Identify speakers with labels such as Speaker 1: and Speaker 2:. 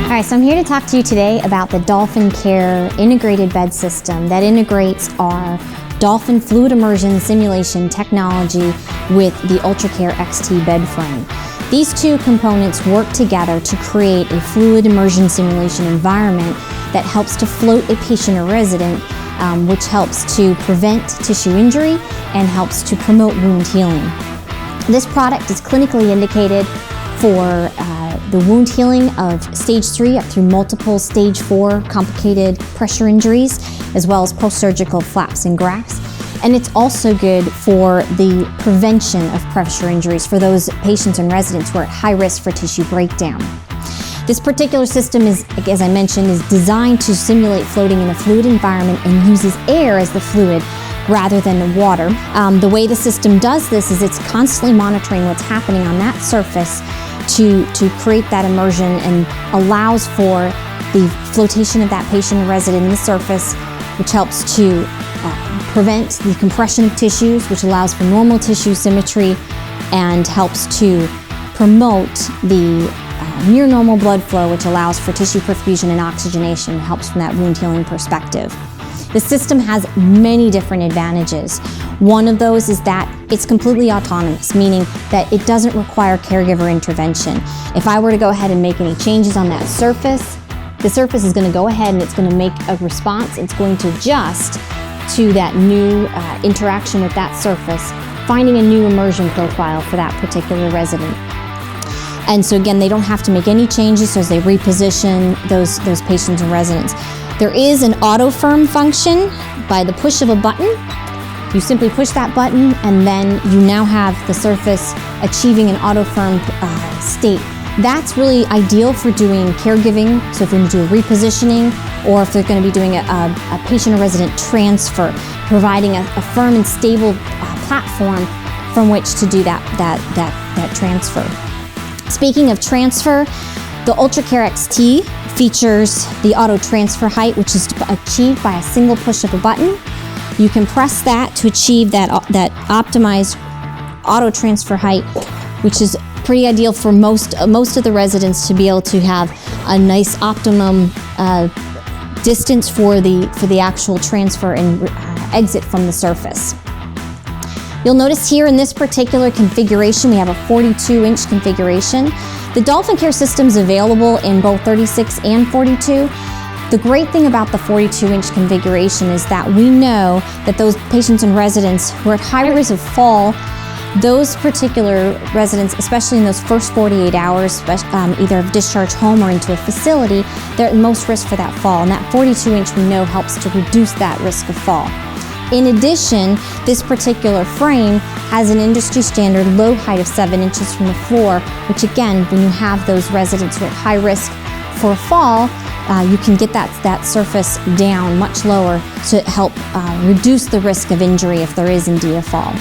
Speaker 1: All right, so I'm here to talk to you today about the DolphinCare integrated bed system that integrates our Dolphin fluid immersion simulation technology with the UltraCare XT bed frame. These two components work together to create a fluid immersion simulation environment that helps to float a patient or resident, which helps to prevent tissue injury and helps to promote wound healing. This product is clinically indicated for the wound healing of stage 3 up through multiple stage 4 complicated pressure injuries, as well as post-surgical flaps and grafts. And it's also good for the prevention of pressure injuries for those patients and residents who are at high risk for tissue breakdown. This particular system is, as I mentioned, is designed to simulate floating in a fluid environment and uses air as the fluid rather than the water. The way the system does this is it's constantly monitoring what's happening on that surface to create that immersion and allows for the flotation of that patient and resident in the surface, which helps to prevent the compression of tissues, which allows for normal tissue symmetry and helps to promote the near normal blood flow, which allows for tissue perfusion and oxygenation and helps from that wound healing perspective. The system has many different advantages. One of those is that it's completely autonomous, meaning that it doesn't require caregiver intervention. If I were to go ahead and make any changes on that surface, the surface is going to go ahead and it's going to make a response. It's going to adjust to that new interaction with that surface, finding a new immersion profile for that particular resident. And so again, they don't have to make any changes as they reposition those patients and residents. There is an auto firm function by the push of a button. You simply push that button and then you now have the surface achieving an auto firm state. That's really ideal for doing caregiving, so if you're going to do a repositioning or if they're going to be doing a patient or resident transfer, providing a firm and stable platform from which to do that transfer. Speaking of transfer, the UltraCare XT features the auto transfer height, which is achieved by a single push of a button. You can press that to achieve that optimized auto transfer height, which is pretty ideal for most of the residents to be able to have a nice optimum distance for the actual transfer and exit from the surface. You'll notice here in this particular configuration, we have a 42-inch configuration. The DolphinCare system is available in both 36 and 42. The great thing about the 42-inch configuration is that we know that those patients and residents who are at high risk of fall, those particular residents, especially in those first 48 hours, either of discharge home or into a facility, they're at most risk for that fall. And that 42-inch we know helps to reduce that risk of fall. In addition, this particular frame has an industry standard load height of 7 inches from the floor, which again, when you have those residents who are at high risk for a fall, you can get that surface down much lower to help reduce the risk of injury if there is indeed a fall.